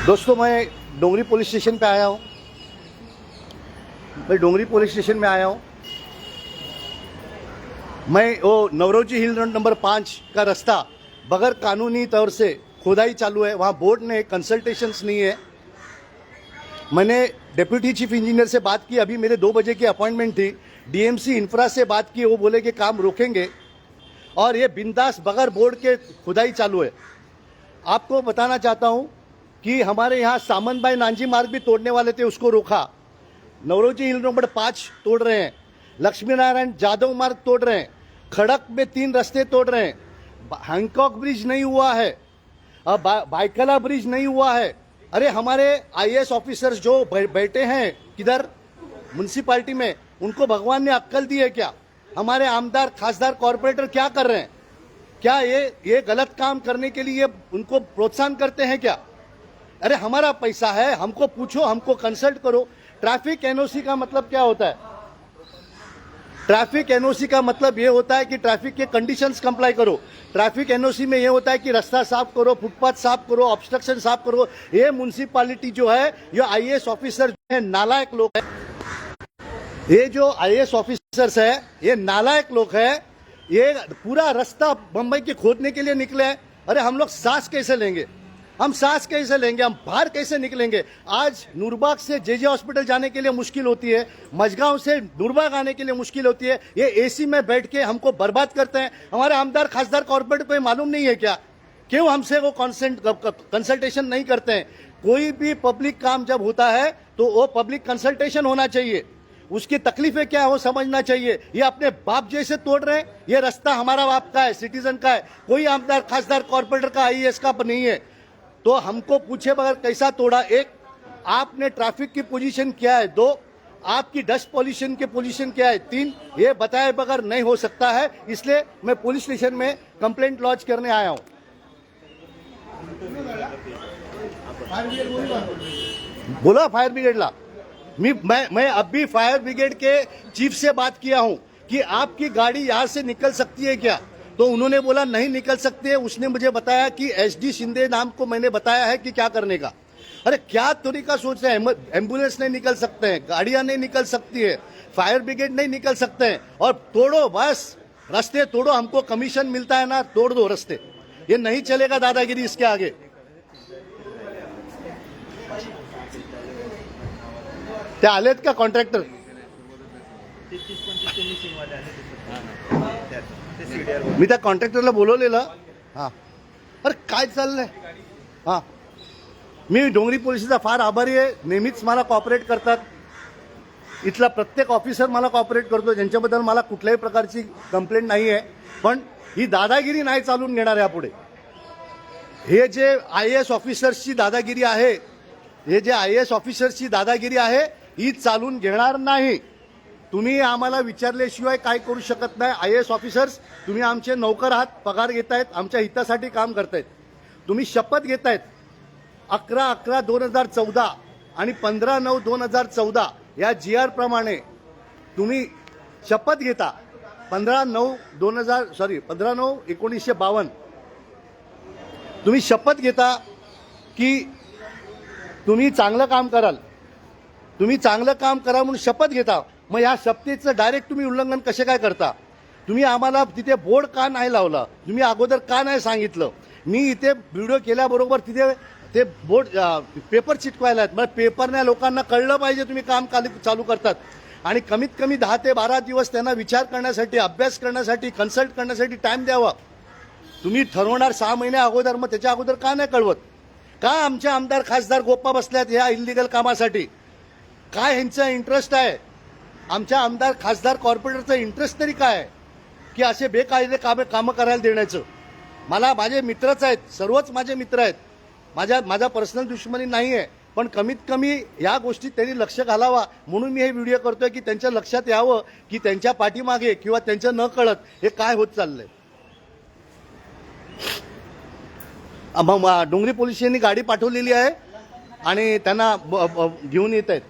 दोस्तों, मैं डोंगरी पुलिस स्टेशन पे आया हूँ। मैं डोंगरी पुलिस स्टेशन में आया हूँ। मैं वो नवरोजी हिल रोड नंबर 5 का रास्ता बगैर कानूनी तौर से खोदाई चालू है। वहाँ बोर्ड ने कंसल्टेशंस नहीं है। मैंने डिप्यूटी चीफ इंजीनियर से बात की। अभी मेरे 2 बजे की अपॉइंटमेंट थी। डीएमसी इंफ्रा से बात की, वो बोले कि काम रोकेंगे और ये बिंदास बगैर बोर्ड के खुदाई चालू है। आपको बताना चाहता हूँ कि हमारे यहाँ सामंत भाई नांजी मार्ग भी तोड़ने वाले थे, उसको रोका। नवरोजी हिल नंबर 5 तोड़ रहे हैं। लक्ष्मी नारायण जादव मार्ग तोड़ रहे हैं। खड़क में 3 रास्ते तोड़ रहे हैं। हैंकॉक ब्रिज नहीं हुआ है। अब बाइकला ब्रिज नहीं हुआ है। अरे हमारे आईएएस ऑफिसर्स जो बैठे हैं किधर म्युनिसिपालिटी में, उनको भगवान ने अक्कल दी है क्या? हमारे आमदार खासदार कॉर्पोरेटर क्या कर रहे हैं? क्या ये गलत काम करने के लिए उनको प्रोत्साहन करते हैं क्या? अरे हमारा पैसा है, हमको पूछो, हमको कंसल्ट करो। ट्रैफिक एनओसी का मतलब क्या होता है? ट्रैफिक एनओसी का मतलब ये होता है कि ट्रैफिक के कंडीशंस कंप्लाई करो। ट्रैफिक एनओसी में ये होता है कि रास्ता साफ करो, फुटपाथ साफ करो, ऑब्स्ट्रक्शन साफ करो। ये म्युनिसिपैलिटी जो है, ये आईएएस ऑफिसर जो है नालायक लोग है। ये जो आईएएस ऑफिसर्स है, ये नालायक लोग है। ये पूरा रास्ता बंबई के खोदने के लिए निकले हैं। अरे हम लोग सांस कैसे लेंगे? हम सांस कैसे लेंगे? हम बाहर कैसे निकलेंगे? आज नूरबाग से जेजे हॉस्पिटल जाने के लिए मुश्किल होती है। मझगांव से नूरबाग आने के लिए मुश्किल होती है। ये एसी में बैठ के हमको बर्बाद करते हैं। हमारे आमदार खासदार कॉर्पोरेट को मालूम नहीं है क्या? क्यों हमसे वो कंसल्टेशन नहीं करते हैं? कोई भी पब्लिक काम जब होता है तो वो पब्लिक कंसल्टेशन होना चाहिए। उसकी तकलीफें क्या है वो समझना चाहिए। ये अपने बाप जैसे तोड़ रहे हैं। ये रास्ता हमारा बाप का है, सिटीजन का है। कोई आमदार खासदार कॉर्पोरेटर का आईएएस का नहीं है। तो हमको पूछे बगैर कैसा तोड़ा? एक, आपने ट्रैफिक की पोजीशन क्या है? 2, आपकी डस्ट पॉल्यूशन की पोजीशन क्या है? 3, ये बताए बगैर नहीं हो सकता है। इसलिए मैं पुलिस स्टेशन में कंप्लेंट लॉन्च करने आया हूं। बोला फायर ब्रिगेडला। मैं अभी फायर ब्रिगेड के चीफ से बात किया हूं कि आपकी गाड़ी यहां से निकल सकती है क्या? तो उन्होंने बोला नहीं निकल सकते है। उसने मुझे बताया कि एसडी शिंदे नाम को मैंने बताया है कि क्या करने का। अरे क्या तरीका सोच रहे हैं? एम्बुलेंस नहीं निकल सकते हैं, गाड़ियां नहीं निकल सकती है, फायर ब्रिगेड नहीं निकल सकते हैं, और तोड़ो बस रास्ते तोड़ो। हमको कमीशन मिलता है ना, तोड़ दो रास्ते। ये नहीं चलेगा दादागिरी इसके आगे। ते आलेत का कॉन्ट्रॅक्टर? मी त्या कॉन्ट्रॅक्टरला बोलवलेलं. हां, अरे काय चाललंय? हां, मी डोंगरी पोलिसचा फार आभारी आहे. नेहमीच मला कॉपरेट करतात. इथला प्रत्येक ऑफिसर मला कॉपरेट करतो, ज्यांच्याबद्दल मला कुठल्याही प्रकारची कंप्लेंट नाही आहे. पण ही दादागिरी नाही चालून घेणार यापुढे. हे जे आईएएस ऑफिसर्सची दादागिरी आहे, हे जे आईएएस ऑफिसर्सची दादागिरी आहे, ही चालून घेणार नाही. तुम्ही आम्हाला विचारल्याशिवाय काय करू शकत नाही. आईएएस ऑफिसर्स, तुम्ही आमचे नौकर आहात, पगार घेतायत, आमच्या हितासाठी काम करतायत. तुम्ही शपथ घेतायत 11/11/2014 आणि 15/9/2014 या जीआर प्रमाणे तुम्ही शपथ घेता. 15/9/1952 तुम्ही शपथ घेता की तुम्ही चांगलं काम कराल, तुम्ही चांगलं काम करा म्हणून शपथ घेता. मग या शपथेचं डायरेक्ट तुम्ही उल्लंघन कसे काय करता? तुम्ही आम्हाला तिथे बोर्ड का नाही लावला? तुम्ही अगोदर का नाही सांगितलं? मी इथे व्हिडिओ केल्याबरोबर तिथे ते बोर्ड पेपर चिटकवायला आहेत. मग पेपरने लोकांना कळलं पाहिजे तुम्ही काम चालू करतात. आणि कमीत कमी 10 ते 12 दिवस त्यांना विचार करण्यासाठी, अभ्यास करण्यासाठी, कन्सल्ट करण्यासाठी टाइम द्यावा. तुम्ही ठरवणार 6 महिने अगोदर, मग त्याच्या अगोदर का नाही कळवत? का आमचे आमदार खासदार गोप्पा बसल्यात ह्या इलिगल कामासाठी? काय ह्यांचा इंटरेस्ट आहे? आमच्या आमदार खासदार कॉर्पोरेटरचा इंटरेस्ट तरी काय आहे की असे बेकायदे कामं करायला देण्याचं? मला माझे मित्रच आहेत, सर्वच माझे मित्र आहेत. माझा पर्सनल दुश्मनी नाही आहे. पण कमीत कमी या गोष्टीत त्यांनी लक्ष घालावा म्हणून मी हे व्हिडिओ करतोय की त्यांच्या लक्षात यावं की त्यांच्या पाठीमागे किंवा त्यांच्या न कळत हे काय होत चाललंय. डोंगरी पोलीस यांनी गाडी पाठवलेली आहे आणि त्यांना घेऊन येत आहेत.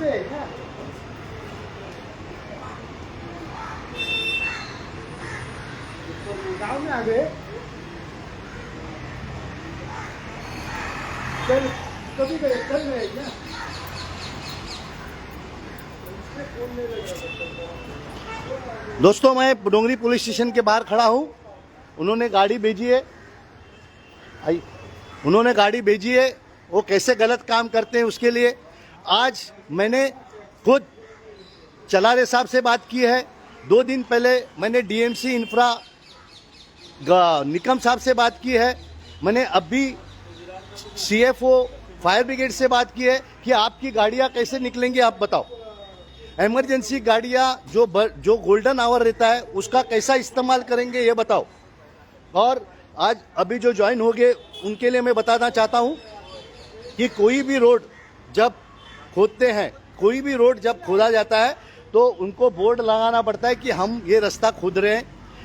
पे है क्या? गाँव में आ गए। कल कभी गए, कल गए क्या? दोस्तों, मैं डोंगरी पुलिस स्टेशन के बाहर खड़ा हूँ। उन्होंने गाड़ी भेजी है, उन्होंने गाड़ी भेजी है। वो कैसे गलत काम करते हैं उसके लिए आज मैंने खुद चलारे साहब से बात की है। 2 दिन पहले मैंने डीएमसी इंफ्रा निकम साहब से बात की है। मैंने अभी सीएफओ फायर ब्रिगेड से बात की है कि आपकी गाड़ियां कैसे निकलेंगी, आप बताओ। इमरजेंसी गाड़ियां जो गोल्डन आवर रहता है उसका कैसा इस्तेमाल करेंगे, ये बताओ। और आज अभी जो ज्वाइन हो गए उनके लिए मैं बताना चाहता हूं कि कोई भी रोड जब खोदते हैं, कोई भी रोड जब खोदा जाता है तो उनको बोर्ड लगाना पड़ता है कि हम ये रास्ता खोद रहे हैं,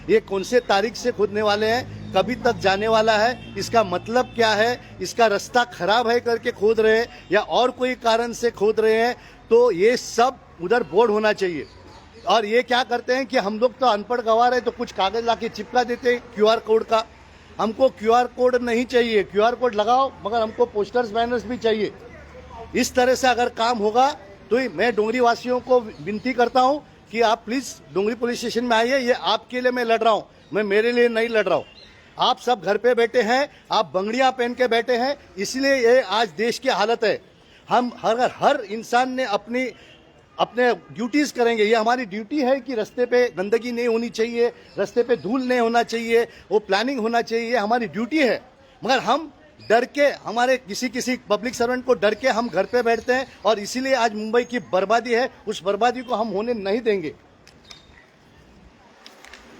ये कौन से तारीख से खोदने वाले हैं, कभी तक जाने वाला है, इसका मतलब क्या है, इसका रास्ता खराब है करके खोद रहे हैं या और कोई कारण से खोद रहे हैं, तो ये सब उधर बोर्ड होना चाहिए। और ये क्या करते हैं कि हम लोग तो अनपढ़ गवार है तो कुछ कागज लाके चिपका देते हैं क्यूआर कोड का। हमको क्यूआर कोड नहीं चाहिए, क्यूआर कोड लगाओ मगर हमको पोस्टर्स बैनर्स भी चाहिए। इस तरह से अगर काम होगा तो मैं डोंगरी वासियों को विनती करता हूं कि आप प्लीज डोंगरी पुलिस स्टेशन में आइए। ये आपके लिए मैं लड़ रहा हूं, मैं मेरे लिए नहीं लड़ रहा हूं। आप सब घर पे बैठे हैं, आप बंगड़ियां पहन के बैठे हैं, इसलिए ये आज देश की हालत है। हम हर इंसान ने अपने ड्यूटीज करेंगे। ये हमारी ड्यूटी है कि रास्ते पे गंदगी नहीं होनी चाहिए, रास्ते पे धूल नहीं होना चाहिए, वो प्लानिंग होना चाहिए, ये हमारी ड्यूटी है। मगर हम डर के, हमारे किसी पब्लिक सर्वेंट को डर के हम घर पे बैठते हैं और इसीलिए आज मुंबई की बर्बादी है। उस बर्बादी को हम होने नहीं देंगे।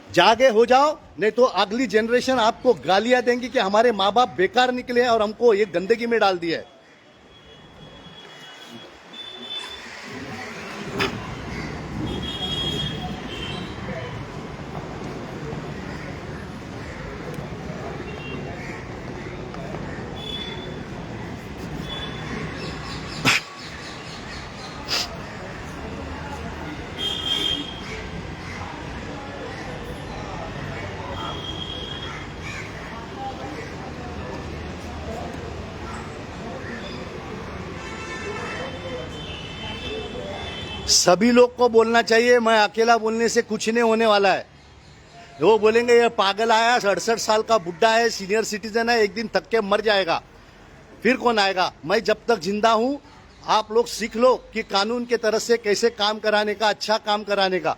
जागे हो जाओ, नहीं तो अगली जनरेशन आपको गालियां देंगी कि हमारे माँ बाप बेकार निकले हैं और हमको ये गंदगी में डाल दिया है। सभी लोग को बोलना चाहिए, मैं अकेला बोलने से कुछ नहीं होने वाला है। वो बोलेंगे ये पागल आया, 68 साल का बुढ़ा है, सीनियर सिटीजन है, एक दिन थक के मर जाएगा, फिर कौन आएगा। मैं जब तक जिंदा हूं, आप लोग सीख लो कि कानून के तरफ से कैसे काम कराने का, अच्छा काम कराने का।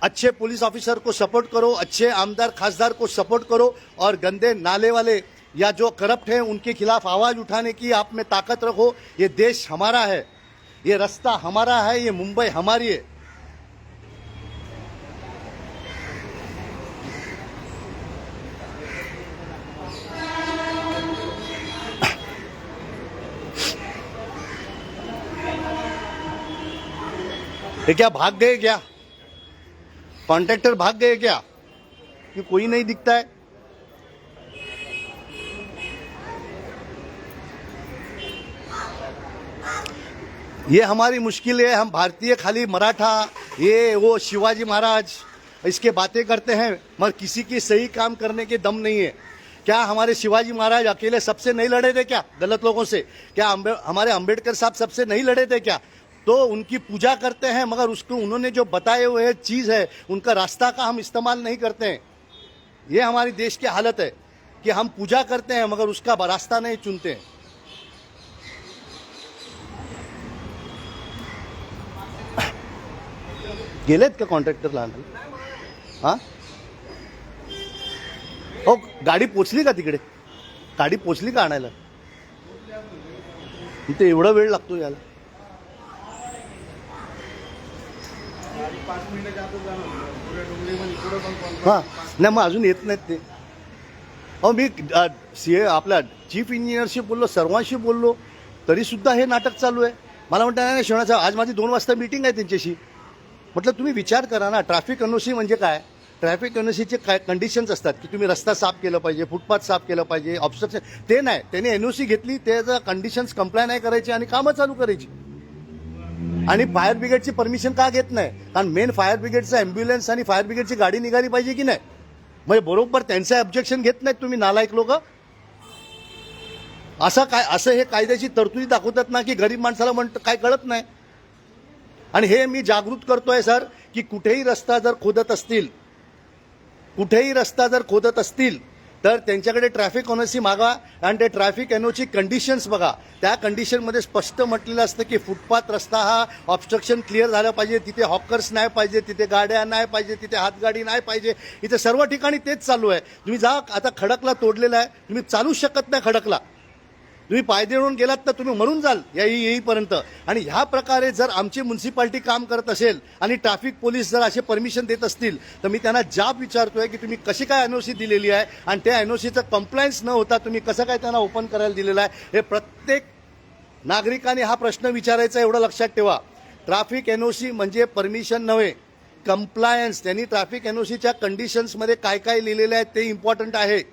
अच्छे पुलिस ऑफिसर को सपोर्ट करो, अच्छे आमदार खासदार को सपोर्ट करो और गंदे नाले वाले या जो करप्ट हैं उनके खिलाफ आवाज उठाने की आप में ताकत रखो। ये देश हमारा है, ये रास्ता हमारा है, ये मुंबई हमारी है। ये क्या भाग गए क्या? कॉन्ट्रैक्टर भाग गए क्या कि कोई नहीं दिखता है? ये हमारी मुश्किल है। हम भारतीय खाली मराठा, ये वो शिवाजी महाराज इसके बातें करते हैं मगर किसी की सही काम करने के दम नहीं है। क्या हमारे शिवाजी महाराज अकेले सबसे नहीं लड़े थे क्या गलत लोगों से? क्या हमारे अंबेडकर साहब सबसे नहीं लड़े थे क्या? तो उनकी पूजा करते हैं मगर उसको उन्होंने जो बताए हुए चीज़ है उनका रास्ता का हम इस्तेमाल नहीं करते हैं। ये हमारी देश की हालत है कि हम पूजा करते हैं मगर उसका रास्ता नहीं चुनते हैं। गेलेत का कॉन्ट्रॅक्टर लहान? हां, हो गाडी पोचली का तिकडे? गाडी पोचली का आणायला? इथे एवढा वेळ लागतो याला? 5 मिनिटं जातो जाणार पुढे डोंगरीमध्ये पुढे पण हां, नाही मग अजून येत नाहीत ते। अहो मी सीए आपला चीफ इंजिनियरशी बोललो, सर्वांशी बोललो, तरी सुद्धा हे नाटक चालू आहे। मला म्हणतात नाही शिवण्याचं आज माझी 2 वाजता मीटिंग आहे त्यांच्याशी। म्हटलं तुम्ही विचार करा ना, ट्रॅफिक एनओसी म्हणजे काय? ट्रॅफिक एनओसीचे काय कंडिशन्स असतात की तुम्ही रस्ता साफ केला पाहिजे, फुटपाथ साफ केलं पाहिजे, ऑब्स्ट्रक्शन ते नाही। त्यांनी एनओसी घेतली, त्याचं कंडिशन्स कंप्लाय नाही करायचे आणि कामं चालू करायची। आणि फायर ब्रिगेडची परमिशन का घेत नाही? कारण मेन फायर ब्रिगेडचं ॲम्ब्युलन्स आणि फायर ब्रिगेडची गाडी निघाली पाहिजे की नाही? म्हणजे बरोबर त्यांचं ऑब्जेक्शन घेत नाहीत तुम्ही नालायक लोक. असं हे कायद्याची तरतुदी दाखवतात ना की गरीब माणसाला म्हणतं काय कळत नाही. आणि हे मी जागृत करतोय सर की कुठेही रस्ता जर खोदत असतील तर त्यांच्याकडे ट्रॅफिक एनओसी मागा आणि ते ट्रॅफिक एनओची कंडिशन्स बघा. त्या कंडिशनमध्ये स्पष्ट म्हटलेलं असतं की फुटपाथ रस्ता हा ऑब्स्ट्रक्शन क्लिअर झाला पाहिजे, तिथे हॉकर्स नाही पाहिजे, तिथे गाड्या नाही पाहिजे, तिथे हातगाडी नाही पाहिजे. इथे सर्व ठिकाणी तेच चालू आहे. तुम्ही जा, आता खडकला तोडलेला आहे, तुम्ही चालूच शकत नाही खडकला. तुम्ही पायदळून गेलात तर तुम्ही मरून जाल येईपर्यंत. आणि ह्या प्रकारे जर आमची म्युन्सिपाल्टी काम करत असेल आणि ट्रॅफिक पोलीस जर असे परमिशन देत असतील तर मी त्यांना जाब विचारतोय की तुम्ही कशी काय एनओसी दिलेली आहे आणि त्या एनओसीचं कंप्लायन्स न होता तुम्ही कसं काय त्यांना ओपन करायला दिलेलं आहे. हे प्रत्येक नागरिकाने हा प्रश्न विचारायचा, एवढं लक्षात ठेवा. ट्रॅफिक एनओसी म्हणजे परमिशन नव्हे, कंप्लायन्स. त्यांनी ट्रॅफिक एनओसीच्या कंडिशन्समध्ये काय काय लिहिलेलं आहे ते इम्पॉर्टंट आहे.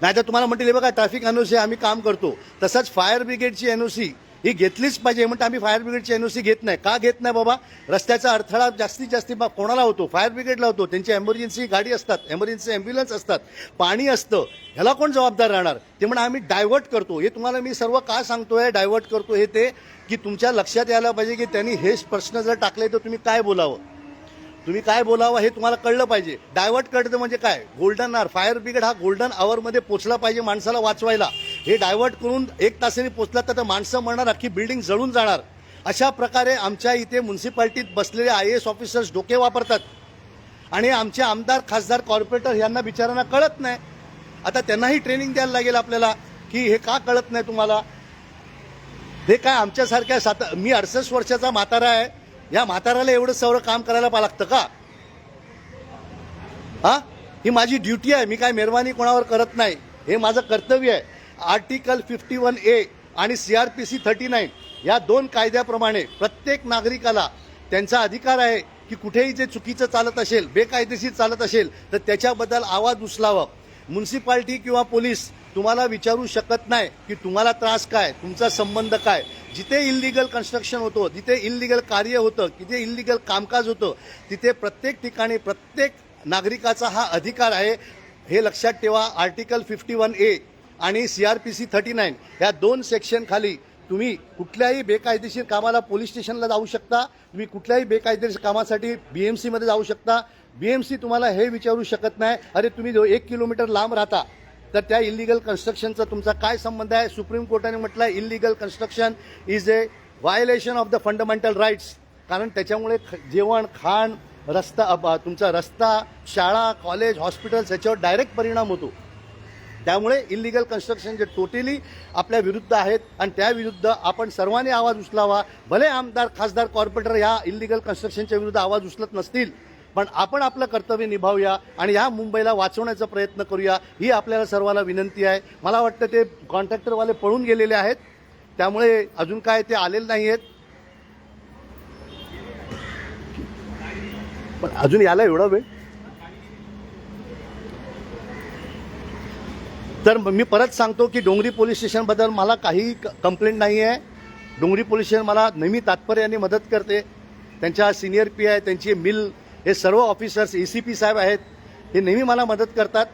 नाहीतर तुम्हाला म्हणतील बघा ट्रॅफिक एनओसी आम्ही काम करतो. तसंच फायर ब्रिगेडची एनओसी ही घेतलीच पाहिजे. म्हणते आम्ही फायर ब्रिगेडची एनओसी घेत नाही. का घेत नाही बाबा? रस्त्याचा अडथळा जास्तीत जास्त कोणाला होतो? फायर ब्रिगेडला होतो. त्यांची एमर्जन्सी गाडी असतात, एमर्जन्सी ॲम्ब्युलन्स असतात, पाणी असतं. ह्याला कोण जबाबदार राहणार? ते म्हणा आम्ही डायव्हर्ट करतो. हे तुम्हाला मी सर्व का सांगतोय डायव्हर्ट करतो हे ते की तुमच्या लक्षात यायला पाहिजे की त्यांनी हे प्रश्न जर टाकले तर तुम्ही काय बोलावं, हे तुम्हाला कळलं पाहिजे. डायव्हर्ट करतं म्हणजे काय? Golden hour. फायर ब्रिगेड हा गोल्डन आवरमध्ये पोचला पाहिजे माणसाला वाचवायला. हे डायव्हर्ट करून 1 तासाने पोचला तर माणसं मरणार, अख्खी बिल्डिंग जळून जाणार. अशा प्रकारे आमच्या इथे म्युन्सिपाल्टीत बसलेले IAS ऑफिसर्स डोके वापरतात आणि आमचे आमदार, खासदार, कॉर्पोरेटर यांना बिचारांना कळत नाही. आता त्यांनाही ट्रेनिंग द्यायला लागेल आपल्याला की हे का कळत नाही तुम्हाला. हे काय आमच्यासारख्या मी 68 वर्षाचा म्हातारा आहे, या म्हाताऱ्याला एवढं सगळं काम करायला लागतं का? ही माझी ड्युटी आहे. मी काय मेहरबानी कोणावर करत नाही, हे माझं कर्तव्य आहे. आर्टिकल 51A आणि CRPC 39 या 2 कायद्याप्रमाणे प्रत्येक नागरिकाला त्यांचा अधिकार आहे की कुठेही जे चुकीचं चालत असेल, बेकायदेशीर चालत असेल तर त्याच्याबद्दल आवाज उचलावा. म्युन्सिपाल्टी किंवा पोलीस तुम्हाला विचारू शकत नाही की तुम्हाला त्रास काय, तुमचा संबंध काय. जिथे इल्लिगल कन्स्ट्रक्शन होतं, जिथे इल्लिगल कार्य होतं, जिथे इल्लिगल कामकाज होतं, तिथे प्रत्येक ठिकाणी प्रत्येक नागरिकाचा हा अधिकार आहे. हे लक्षात ठेवा. आर्टिकल 51A आणि CRPC 39 या 2 सेक्शन खाली तुम्ही कुठल्याही बेकायदेशीर कामाला पोलीस स्टेशनला जाऊ शकता. तुम्ही कुठल्याही बेकायदेशीर कामासाठी BMC मध्ये जाऊ शकता. BMC तुम्हाला हे विचारू शकत नाही अरे तुम्ही 1 किलोमीटर लांब राहता तर त्या इल्लिगल कन्स्ट्रक्शनचा तुमचा काय संबंध आहे. सुप्रीम कोर्टाने म्हटलं आहे illegal construction is a violation of the fundamental rights. कारण त्याच्यामुळे जेवण, खाण, रस्ता, तुमचा रस्ता, शाळा, कॉलेज, हॉस्पिटल्स याच्यावर डायरेक्ट परिणाम होतो. त्यामुळे इल्लिगल कन्स्ट्रक्शन जे टोटली आपल्या विरुद्ध आहेत आणि त्या विरुद्ध आपण सर्वांनी आवाज उचलावा. भले आमदार, खासदार, कॉर्पोरेटर ह्या इल्लिगल कन्स्ट्रक्शनच्या विरुद्ध आवाज उचलत नसतील पण आपण आपलं कर्तव्य निभावूया आणि ह्या मुंबईला वाचवण्याचा प्रयत्न करूया, ही आपल्याला सर्वांना विनंती आहे. मला वाटतं ते कॉन्ट्रॅक्टरवाले पळून गेलेले आहेत, त्यामुळे अजून काय ते आलेले नाही आहेत. पण अजून याला एवढा वेळ. तर मी परत सांगतो की डोंगरी पोलीस स्टेशनबद्दल मला काही कंप्लेंट नाही आहे. डोंगरी पोलीस स्टेशन मला नेहमी तात्पर्याने मदत करते. त्यांच्या सिनियर PI, त्यांची मिल, हे सर्व ऑफिसर्स, ACP साहेब आहेत, हे नेहमी मला मदत करतात.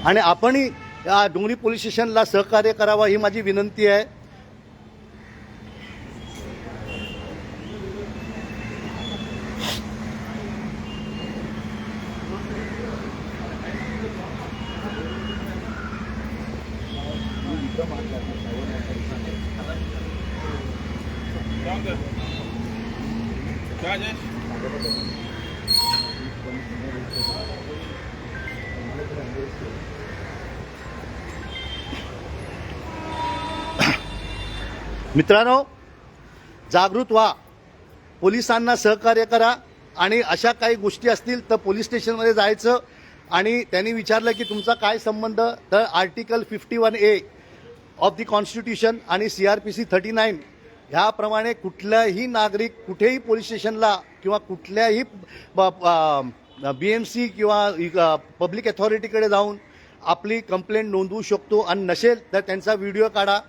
आणि आपणही या डोंगरी पोलीस स्टेशनला सहकार्य करावं ही माझी विनंती आहे. मित्रांनो, जागृत व्हा, पोलिसांना सहकार्य करा आणि अशा काही गोष्टी असतील तर पोलीस स्टेशनमध्ये जायचं. आणि त्यांनी विचारलं की तुमचा काय संबंध, तर article 51A of the constitution आणि CRPC 39 ह्याप्रमाणे कुठलाही नागरिक कुठेही पोलीस स्टेशनला किंवा कुठल्याही BMC किंवा पब्लिक अथॉरिटीकडे जाऊन आपली कंप्लेंट नोंदवू शकतो. आणि नसेल तर त्यांचा व्हिडिओ काढा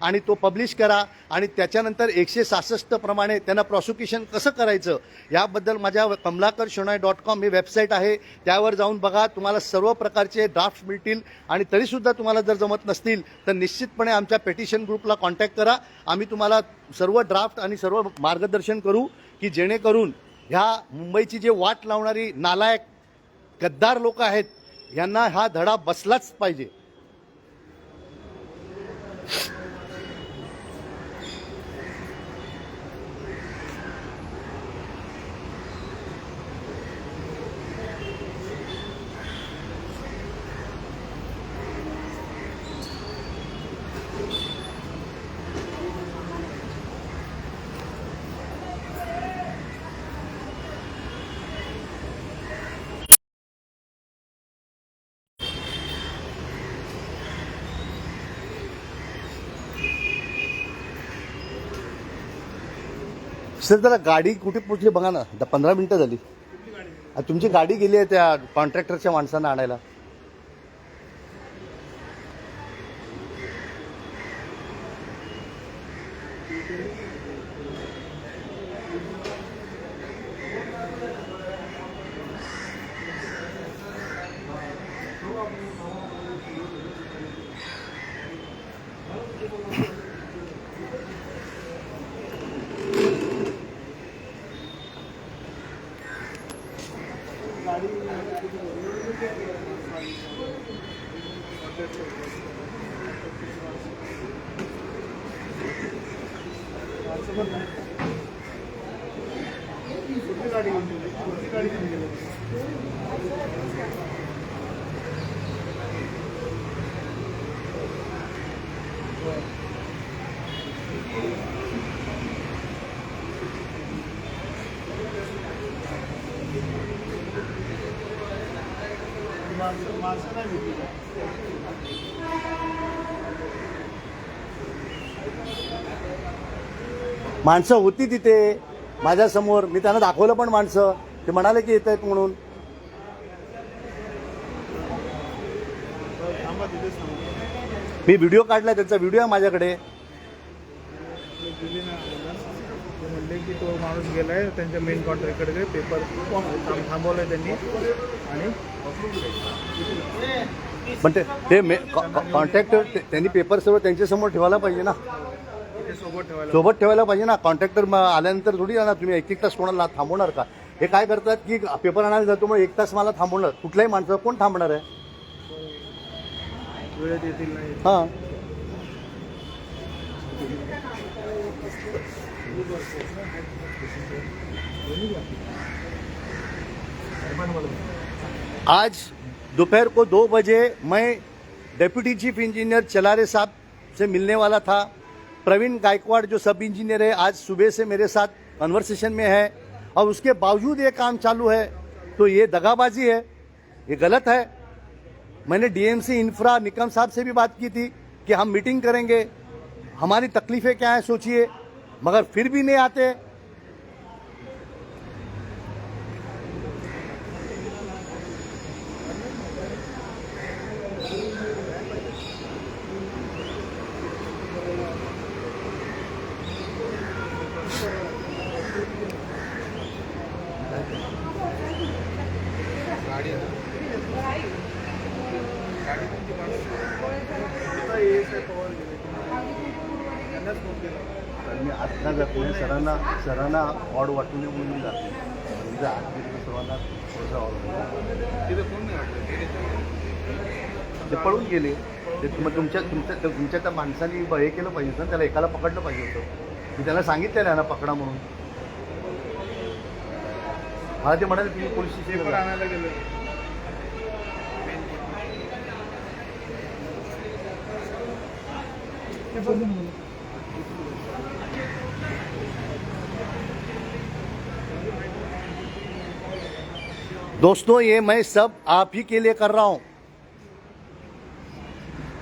आणि तो पब्लिश करा आणि त्याच्यानंतर 166 प्रमाणे त्यांना प्रॉसिक्युशन कसं करायचं याबद्दल माझ्या kamlakarshenoy.com ही वेबसाईट आहे, त्यावर जाऊन बघा. तुम्हाला सर्व प्रकारचे ड्राफ्ट मिळतील आणि तरीसुद्धा तुम्हाला जर जमत नसतील तर निश्चितपणे आमच्या पेटिशन ग्रुपला कॉन्टॅक्ट करा. आम्ही तुम्हाला सर्व ड्राफ्ट आणि सर्व मार्गदर्शन करू की जेणेकरून ह्या मुंबईची जे वाट लावणारी नालायक गद्दार लोक आहेत यांना हा धडा बसलाच पाहिजे. सर जरा गाडी कुठे पोचली बघा ना, 15 मिनिटं झाली. तुमची गाडी गेली आहे त्या कॉन्ट्रॅक्टरच्या माणसांना आणायला. माणसं नाही भेटली. माणसं होती तिथे माझ्यासमोर, मी त्यांना दाखवलं पण माणसं, ते म्हणाले की येत आहेत म्हणून. थांबा तिथेच थांबा. मी व्हिडिओ काढलाय, त्यांचा व्हिडिओ आहे माझ्याकडे. दिली ना ते म्हणले की तो माणूस गेलाय त्यांच्या मेन कॉन्ट्रॅक्टकडे, पेपर थांबवलाय त्यांनी आणि पण ते कॉन्ट्रॅक्टर त्यांनी पेपर सर्व त्यांच्यासमोर ठेवायला पाहिजे ना, ते सोबत ठेवायला पाहिजे ना. कॉन्ट्रॅक्टर आल्यानंतर थोडी ना तुम्ही एक तास कोणाला थांबवणार का? हे काय करतात की पेपर आणायला जातो मग 1 तास मला थांबवणार. कुठल्याही माणसं कोण थांबणार आहे? वेळेत येतील नाही. हां, आज दोपहर को 2 बजे मैं डेप्यूटी चीफ इंजीनियर चलारे साहब से मिलने वाला था. प्रवीण गायकवाड़ जो सब इंजीनियर है आज सुबह से मेरे साथ कन्वर्सेशन में है और उसके बावजूद ये काम चालू है, तो ये दगाबाजी है, ये गलत है. मैंने डीएमसी इंफ्रा निकम साहब से भी बात की थी कि हम मीटिंग करेंगे, हमारी तकलीफें क्या हैं सोचिए, मगर फिर भी नहीं आते. मी आत्ता जातो सरांना ऑड वाटू नये म्हणून जाते. म्हणजे आत सर्वांना थोडंसं ऑड ते पळून गेले. ते मग तुमच्या त्या माणसाने हे केलं पाहिजे ना, त्याला एकाला पकडलं पाहिजे होतं. मी त्याला सांगितलेलं आहे ना पकडा म्हणून. मला ते म्हणाले तुम्ही पोलीस स्टेशनला आणायला गेलो. दोस्तों ये मैं सब आप ही के लिए कर रहा हूं.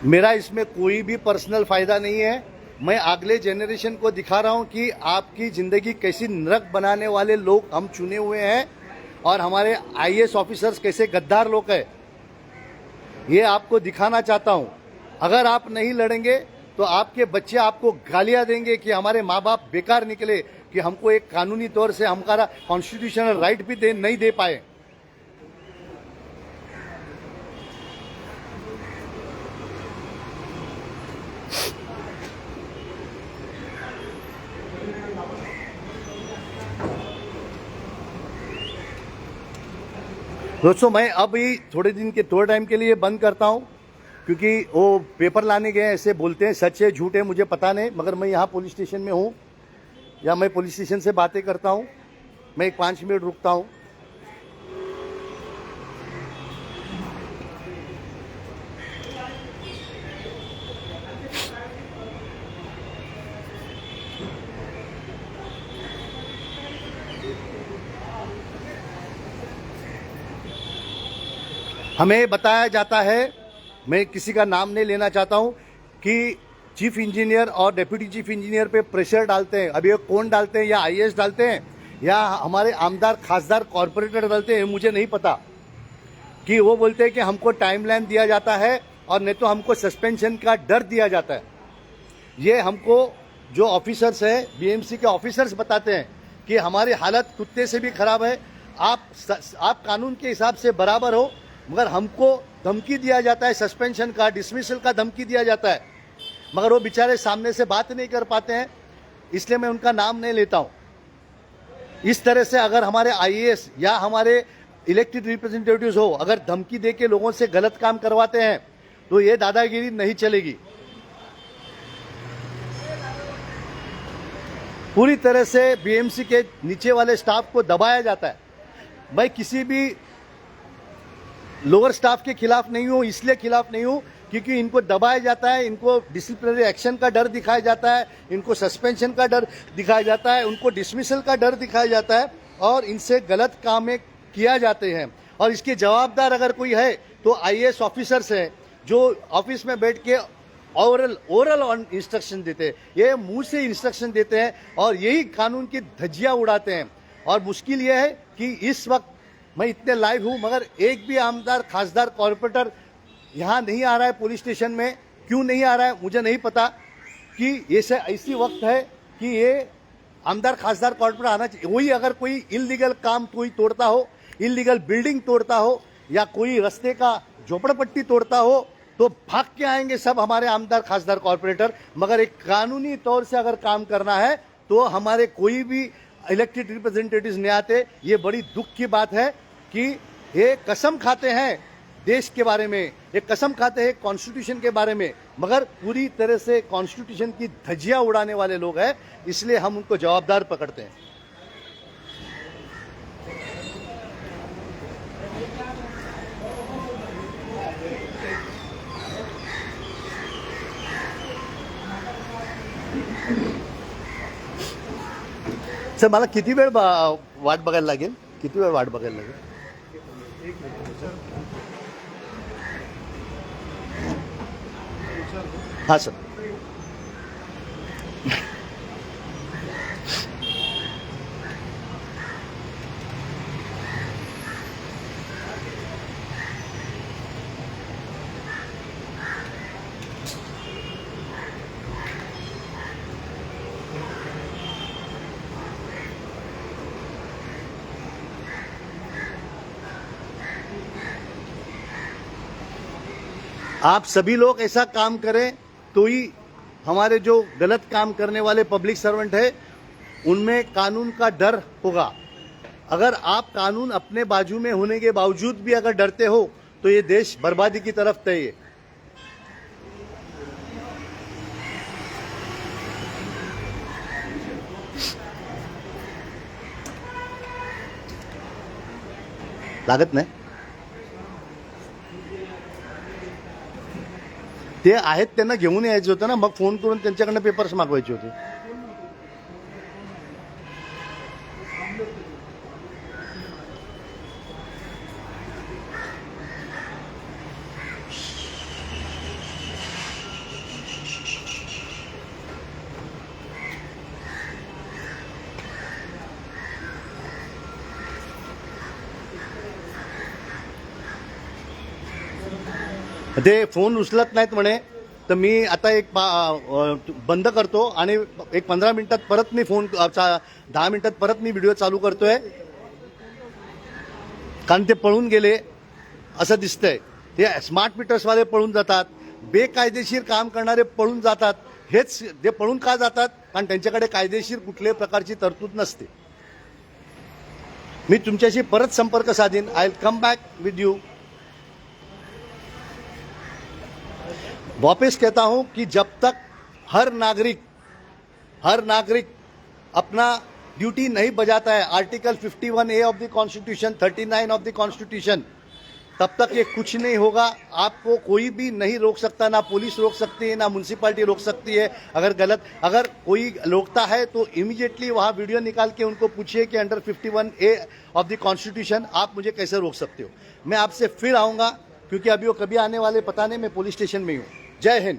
मेरा इसमें कोई भी पर्सनल फायदा नहीं है. मैं अगले जनरेशन को दिखा रहा हूं कि आपकी जिंदगी कैसी नरक बनाने वाले लोग हम चुने हुए हैं और हमारे आईएएस ऑफिसर्स कैसे गद्दार लोग हैं, ये आपको दिखाना चाहता हूं. अगर आप नहीं लड़ेंगे तो आपके बच्चे आपको गालियां देंगे कि हमारे माँ बाप बेकार निकले, कि हमको एक कानूनी तौर से हमारा कॉन्स्टिट्यूशनल राइट भी नहीं दे पाए। दोस्तों, मैं अभी थोड़े टाइम के लिए बंद करता हूं, क्योंकि वो पेपर लाने गए, ऐसे बोलते हैं, सच है झूठ है मुझे पता नहीं, मगर मैं यहाँ पुलिस स्टेशन में हूँ या मैं पुलिस स्टेशन से बातें करता हूँ। मैं 5 मिनट रुकता हूँ। हमें बताया जाता है, मैं किसी का नाम नहीं लेना चाहता हूं, कि चीफ इंजीनियर और डिप्टी चीफ इंजीनियर पे प्रेशर डालते हैं। अब ये कौन डालते हैं, या आईएएस डालते हैं या हमारे आमदार खासदार कॉरपोरेटर डालते हैं, मुझे नहीं पता। कि वो बोलते हैं कि हमको टाइमलाइन दिया जाता है और नहीं तो हमको सस्पेंशन का डर दिया जाता है। ये हमको जो ऑफिसर्स हैं, बीएमसी के ऑफिसर्स बताते हैं कि हमारी हालत कुत्ते से भी खराब है। आप कानून के हिसाब से बराबर हो, मगर हमको धमकी दिया जाता है, सस्पेंशन का, डिसमिसल का धमकी दिया जाता है, मगर वो बेचारे सामने से बात नहीं कर पाते हैं, इसलिए मैं उनका नाम नहीं लेता हूं। इस तरह से अगर हमारे आईएएस या हमारे इलेक्टेड रिप्रेजेंटेटिव्स हो, अगर धमकी देके लोगों से गलत काम करवाते हैं, तो ये दादागिरी नहीं चलेगी। पूरी तरह से बीएमसी के नीचे वाले स्टाफ को दबाया जाता है। मैं किसी भी लोअर स्टाफ के खिलाफ नहीं हूं, इसलिए खिलाफ नहीं हूं क्योंकि इनको दबाया जाता है, इनको डिसिप्लिनरी एक्शन का डर दिखाया जाता है, इनको सस्पेंशन का डर दिखाया जाता है, उनको डिसमिसल का डर दिखाया जाता है, और इनसे गलत काम किया जाते हैं। और इसके जवाबदार अगर कोई है तो आईएएस ऑफिसर्स हैं, जो ऑफिस में बैठ के ओरल इंस्ट्रक्शन देते हैं, ये मुंह से इंस्ट्रक्शन देते हैं और यही कानून की धज्जियां उड़ाते हैं। और मुश्किल ये है कि इस वक्त मैं इतने लाइव हूं, मगर एक भी आमदार खासदार कॉर्पोरेटर यहाँ नहीं आ रहा है पुलिस स्टेशन में। क्यों नहीं आ रहा है मुझे नहीं पता, कि ये ऐसी वक्त है कि ये आमदार खासदार कॉर्पोरेटर आना चाहिए। वही अगर कोई इलीगल काम कोई तोड़ता हो, इलीगल बिल्डिंग तोड़ता हो, या कोई रास्ते का झोपड़पट्टी तोड़ता हो, तो भाग के आएंगे सब हमारे आमदार खासदार कॉर्पोरेटर। मगर एक कानूनी तौर से अगर काम करना है तो हमारे कोई भी इलेक्टेड रिप्रेजेंटेटिव्स नहीं आते। ये बड़ी दुख की बात है कि ये कसम खाते हैं देश के बारे में, ये कसम खाते हैं कॉन्स्टिट्यूशन के बारे में, मगर पूरी तरह से कॉन्स्टिट्यूशन की धज्जियां उड़ाने वाले लोग हैं, इसलिए हम उनको जवाबदार पकड़ते हैं। सर, मला किती वेळ वाट बघायला लागेल? किती वेळ वाट बघायला लागेल? हाँ सर। आप सभी लोग ऐसा काम करें तो ही हमारे जो गलत काम करने वाले पब्लिक सर्वेंट है उनमें कानून का डर होगा। अगर आप कानून अपने बाजू में होने के बावजूद भी अगर डरते हो तो ये देश बर्बादी की तरफ तय है। लागत नाही ते आहेत, त्यांना घेऊन यायचं होतं ना, मग फोन करून त्यांच्याकडनं पेपर्स मागवायचे होते। ते फोन उचलत नाहीत म्हणे, तर मी आता एक बंद करतो आणि एक 15 मिनिटात परत मी 10 मिनिटात परत मी व्हिडिओ चालू करतोय, कारण ते पळून गेले असं दिसतंय. ते स्मार्ट मीटर्सवाले पळून जातात, बेकायदेशीर काम करणारे पळून जातात. हेच ते पळून का जातात? कारण त्यांच्याकडे कायदेशीर कुठल्याही प्रकारची तरतूद नसते. मी तुमच्याशी परत संपर्क साधीन. आय विल कम बैक विद यू. वापस कहता हूं कि जब तक हर नागरिक अपना ड्यूटी नहीं बजाता है, article 51A of the constitution, 39 of the constitution, तब तक ये कुछ नहीं होगा. आपको कोई भी नहीं रोक सकता, ना पुलिस रोक सकती है, ना म्यूनसिपैलिटी रोक सकती है. अगर कोई रोकता है तो इमीडिएटली वहां वीडियो निकाल के उनको पूछिए कि under 51A of the constitution आप मुझे कैसे रोक सकते हो. मैं आपसे फिर आऊंगा, क्योंकि अभी वो कभी आने वाले पता नहीं. मैं पुलिस स्टेशन में ही हूं. जय हिंद.